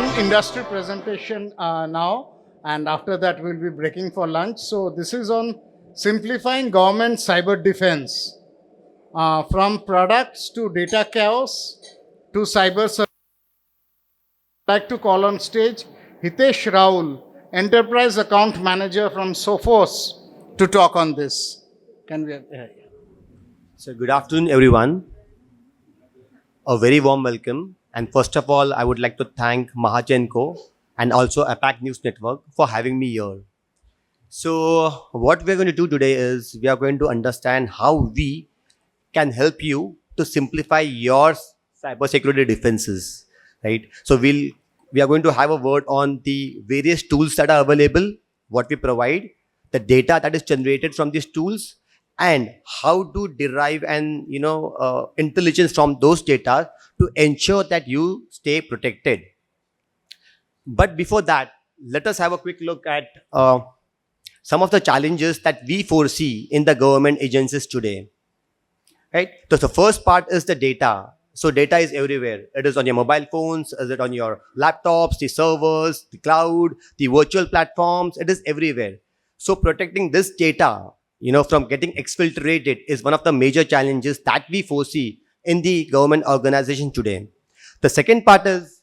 one industry presentation now, and after that we'll be breaking for lunch. So this is on simplifying government cyber defense, from products to data chaos to cyber. I'd like to call on stage Hitesh Raul, Enterprise Account Manager from Sophos, to talk on this. Can we have? So good afternoon, everyone. A very warm welcome. And first of all, I would like to thank Mahachenko and also APAC News Network for having me here. So what we're going to do today is we are going to understand how we can help you to simplify your cybersecurity defenses, right? So we are going to have a word on the various tools that are available, what we provide, the data that is generated from these tools, and how to derive and intelligence from those data to ensure that you stay protected. But before that, let us have a quick look at some of the challenges that we foresee in the government agencies today. Right? So the first part is the data. So data is everywhere. It is on your mobile phones, is it on your laptops, the servers, the cloud, the virtual platforms, it is everywhere. So protecting this data, from getting exfiltrated is one of the major challenges that we foresee in the government organization today. The second part is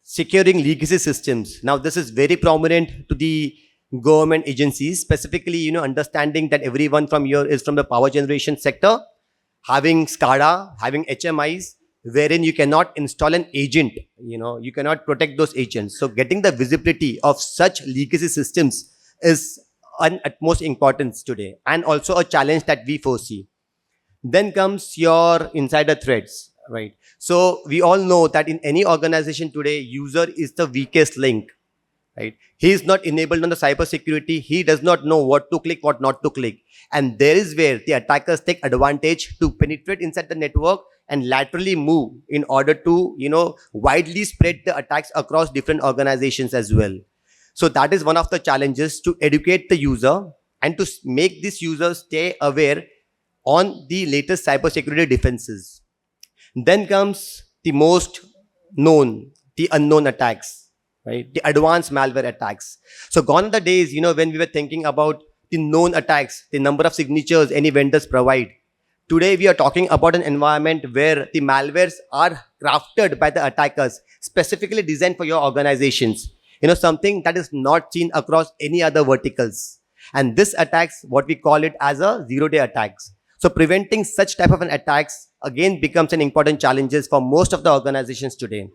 securing legacy systems. Now, this is very prominent to the government agencies, specifically, understanding that everyone from here is from the power generation sector, having SCADA, having HMIs, wherein you cannot install an agent, you cannot protect those agents. So getting the visibility of such legacy systems is an utmost importance today, and also a challenge that we foresee. Then comes your insider threats, right? So we all know that in any organization today, user is the weakest link, right? He is not enabled on the cyber security. He does not know what to click, what not to click. And there is where the attackers take advantage to penetrate inside the network and laterally move in order to, widely spread the attacks across different organizations as well. So that is one of the challenges, to educate the user and to make this user stay aware on the latest cybersecurity defenses. Then comes the most known, the unknown attacks, right? The advanced malware attacks. So gone are the days, when we were thinking about the known attacks, the number of signatures any vendors provide. Today, we are talking about an environment where the malwares are crafted by the attackers, specifically designed for your organizations. Something that is not seen across any other verticals. And this attacks, what we call it as a zero-day attacks. So preventing such type of an attacks again becomes an important challenge for most of the organizations today.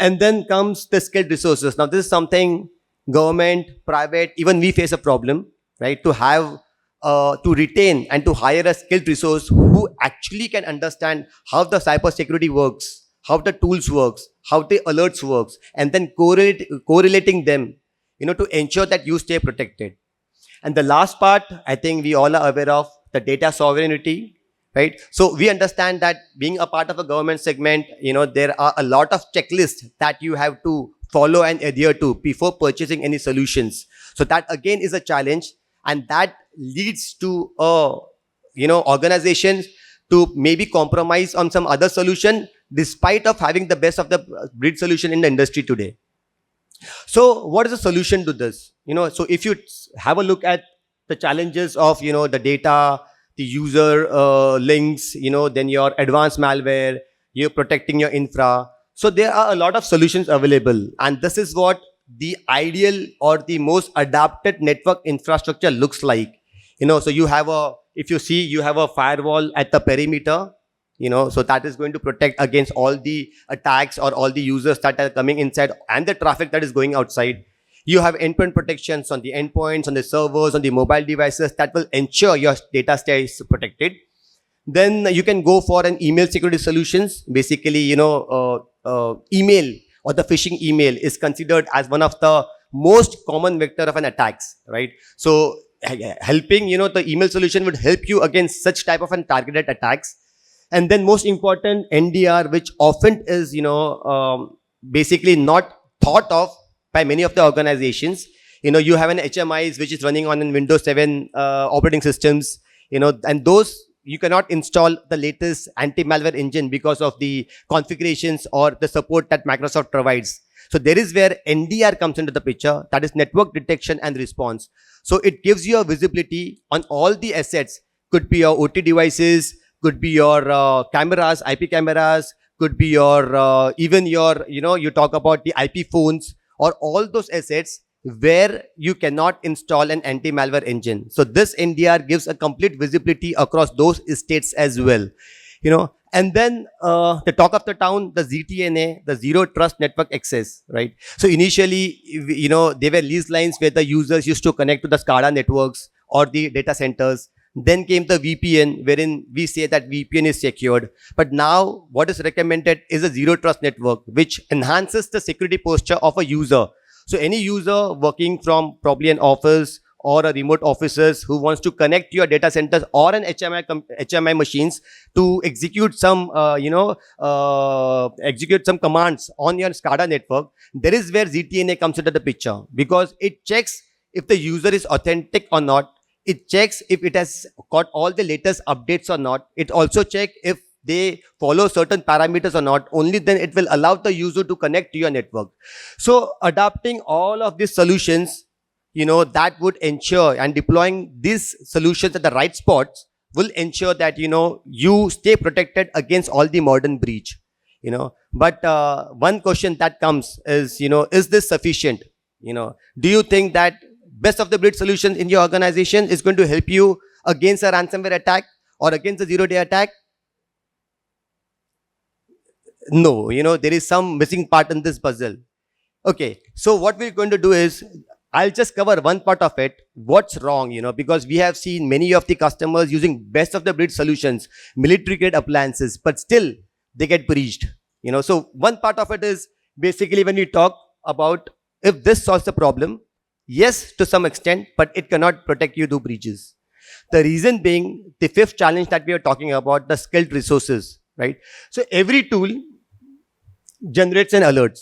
And then comes the skilled resources. Now this is something government, private, even we face a problem, right? To have, to retain and to hire a skilled resource who actually can understand how the cybersecurity works, how the tools works, how the alerts works, and then correlating them, to ensure that you stay protected. And the last part, I think we all are aware of, the data sovereignty, right? So we understand that being a part of a government segment, there are a lot of checklists that you have to follow and adhere to before purchasing any solutions. So that again is a challenge, and that leads to, organizations to maybe compromise on some other solution despite of having the best of the breed solution in the industry today. So what is the solution to this? So if you have a look at the challenges of, the data, the user links, then your advanced malware, you're protecting your infra. So there are a lot of solutions available. And this is what the ideal or the most adapted network infrastructure looks like. So you have if you see, you have a firewall at the perimeter, so that is going to protect against all the attacks or all the users that are coming inside and the traffic that is going outside. You have endpoint protections on the endpoints, on the servers, on the mobile devices that will ensure your data stays protected. Then you can go for an email security solutions. Basically, email or the phishing email is considered as one of the most common vector of an attacks, right? So helping, the email solution would help you against such type of an targeted attacks. And then most important, NDR, which often is, basically not thought of by many of the organizations. You have an HMIs, which is running on an Windows 7 operating systems, and those you cannot install the latest anti-malware engine because of the configurations or the support that Microsoft provides. So there is where NDR comes into the picture, that is network detection and response. So it gives you a visibility on all the assets, could be your OT devices, could be your cameras, IP cameras, could be your even your, you talk about the IP phones or all those assets where you cannot install an anti-malware engine. So this NDR gives a complete visibility across those estates as well. And then the talk of the town, the ZTNA, the Zero Trust Network Access, right? So initially, there were lease lines where the users used to connect to the SCADA networks or the data centers. Then came the VPN, wherein we say that VPN is secured. But now what is recommended is a Zero Trust Network, which enhances the security posture of a user. So any user working from probably an office or a remote offices who wants to connect to your data centers or an HMI machines to execute some, execute some commands on your SCADA network, there is where ZTNA comes into the picture, because it checks if the user is authentic or not. It checks if it has got all the latest updates or not. It also checks if they follow certain parameters or not. Only then it will allow the user to connect to your network. So adapting all of these solutions, that would ensure, and deploying these solutions at the right spots will ensure that, you stay protected against all the modern breach, But one question that comes is, is this sufficient? Do you think that best of the breed solution in your organization is going to help you against a ransomware attack or against a zero-day attack? No, there is some missing part in this puzzle. Okay, so what we're going to do is, I'll just cover one part of it. What's wrong, because we have seen many of the customers using best of the breed solutions, military grade appliances, but still they get breached. So one part of it is basically when we talk about if this solves the problem, yes, to some extent, but it cannot protect you to breaches. The reason being the fifth challenge that we are talking about, the skilled resources, right? So every tool generates an alerts.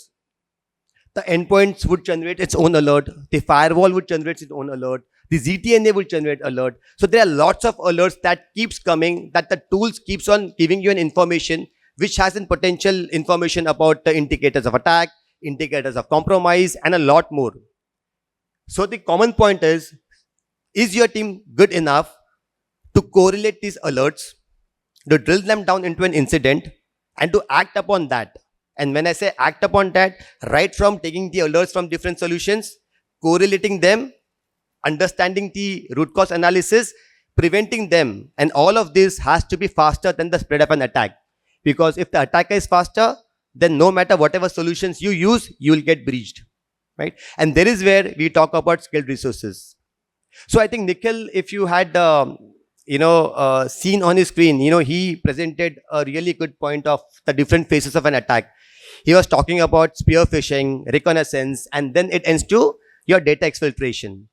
The endpoints would generate its own alert. The firewall would generate its own alert. The ZTNA will generate alert. So there are lots of alerts that keeps coming, that the tools keeps on giving you an information which has an potential information about the indicators of attack, indicators of compromise, and a lot more. So the common point is your team good enough to correlate these alerts, to drill them down into an incident, and to act upon that? And when I say act upon that, right from taking the alerts from different solutions, correlating them, understanding the root cause analysis, preventing them, and all of this has to be faster than the spread of an attack. Because if the attacker is faster, then no matter whatever solutions you use, you will get breached, right? And there is where we talk about skilled resources. So I think Nikhil, if you had seen on his screen, he presented a really good point of the different phases of an attack. He was talking about spear phishing, reconnaissance, and then it ends to your data exfiltration.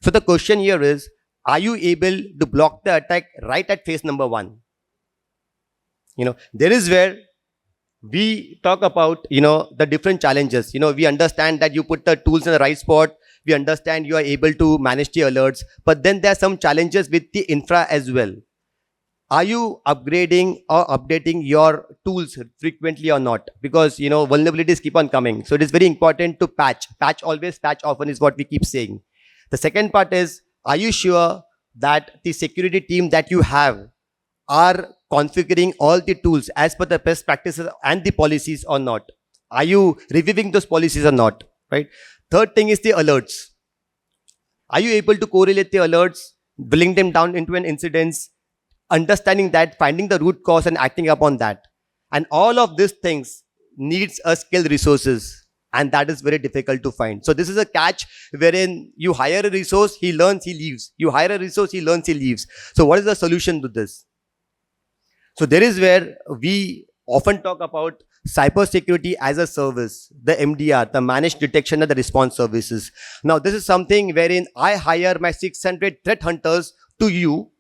So the question here is, are you able to block the attack right at phase number 1? There is where we talk about, the different challenges. We understand that you put the tools in the right spot. We understand you are able to manage the alerts, but then there are some challenges with the infra as well. Are you upgrading or updating your tools frequently or not? Because, vulnerabilities keep on coming. So it is very important to patch. Patch always, patch often is what we keep saying. The second part is, are you sure that the security team that you have are configuring all the tools as per the best practices and the policies or not? Are you reviewing those policies or not, right? Third thing is the alerts. Are you able to correlate the alerts, drilling them down into an incident, understanding that, finding the root cause and acting upon that? And all of these things needs a skilled resources, and that is very difficult to find. So this is a catch wherein you hire a resource, he learns, he leaves. You hire a resource, he learns, he leaves. So what is the solution to this? So there is where we often talk about cybersecurity as a service, the MDR, the managed detection and the response services. Now this is something wherein I hire my 600 threat hunters to you,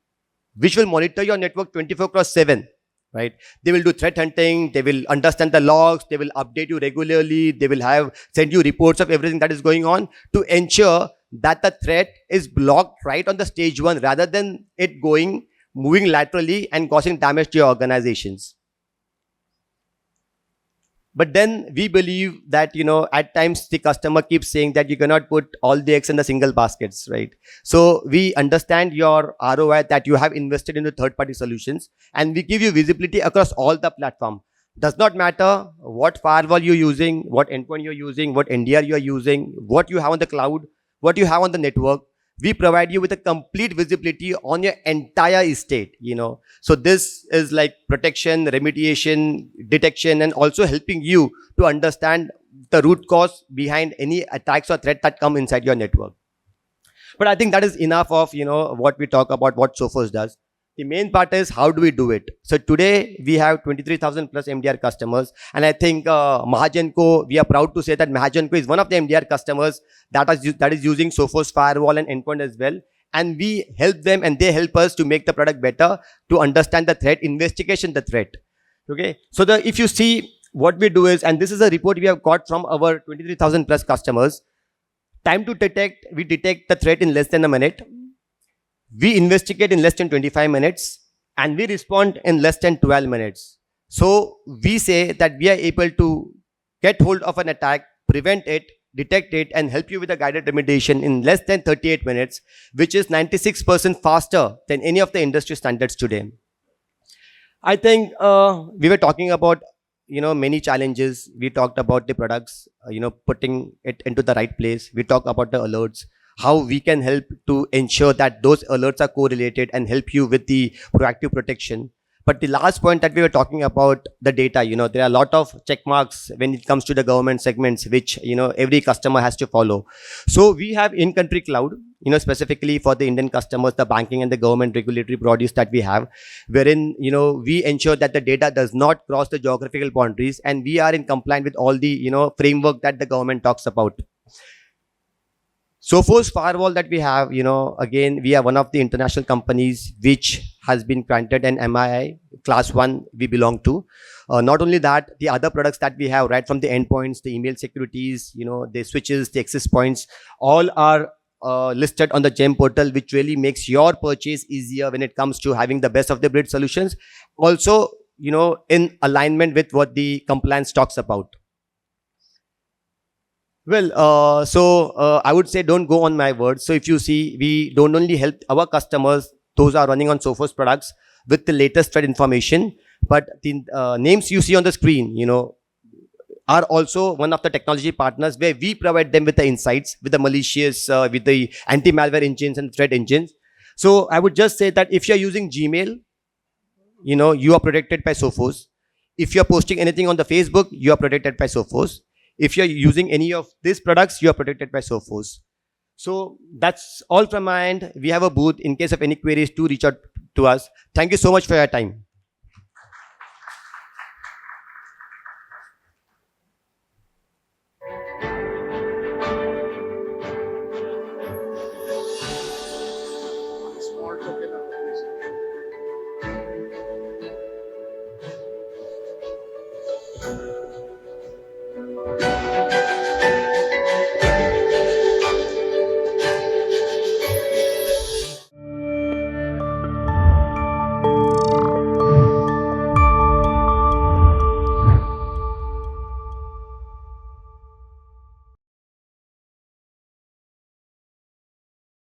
which will monitor your network 24/7, right? They will do threat hunting, they will understand the logs, they will update you regularly, they will send you reports of everything that is going on to ensure that the threat is blocked right on the stage 1 rather than it moving laterally and causing damage to your organizations. But then we believe that, at times the customer keeps saying that you cannot put all the eggs in the single baskets, right? So we understand your ROI that you have invested into third party solutions, and we give you visibility across all the platform. Does not matter what firewall you're using, what endpoint you're using, what NDR you're using, what you have on the cloud, what you have on the network. We provide you with a complete visibility on your entire estate. So this is like protection, remediation, detection, and also helping you to understand the root cause behind any attacks or threat that come inside your network. But I think that is enough of what we talk about, what Sophos does. The main part is how do we do it. So today we have 23,000 plus MDR customers, and I think Mahajanko, we are proud to say that Mahajanko is one of the MDR customers that is using Sophos firewall and endpoint as well. And we help them and they help us to make the product better, to understand the threat, investigation the threat. Okay. So if you see what we do is, and this is a report we have got from our 23,000 plus customers, time to detect, we detect the threat in less than a minute. We investigate in less than 25 minutes, and we respond in less than 12 minutes. So we say that we are able to get hold of an attack, prevent it, detect it, and help you with a guided remediation in less than 38 minutes, which is 96% faster than any of the industry standards today. I think we were talking about many challenges. We talked about the products, putting it into the right place. We talked about the alerts, how we can help to ensure that those alerts are correlated and help you with the proactive protection. But the last point that we were talking about, the data, there are a lot of check marks when it comes to the government segments, which, every customer has to follow. So we have in-country cloud, specifically for the Indian customers, the banking and the government regulatory bodies that we have, wherein, we ensure that the data does not cross the geographical boundaries, and we are in compliance with all the, framework that the government talks about. Sophos firewall that we have, again, we are one of the international companies which has been granted an MII class 1 we belong to. Not only that, the other products that we have, right from the endpoints, the email securities, the switches, the access points, all are listed on the GEM portal, which really makes your purchase easier when it comes to having the best of the breed solutions. Also, in alignment with what the compliance talks about. Well, I would say don't go on my words. So if you see, we don't only help our customers, those are running on Sophos products, with the latest threat information, but the names you see on the screen, are also one of the technology partners where we provide them with the insights, with the malicious, with the anti-malware engines and threat engines. So I would just say that if you're using Gmail, you are protected by Sophos. If you're posting anything on the Facebook, you are protected by Sophos. If you're using any of these products, you are protected by Sophos. So that's all from my end. We have a booth. In case of any queries, do reach out to us. Thank you so much for your time.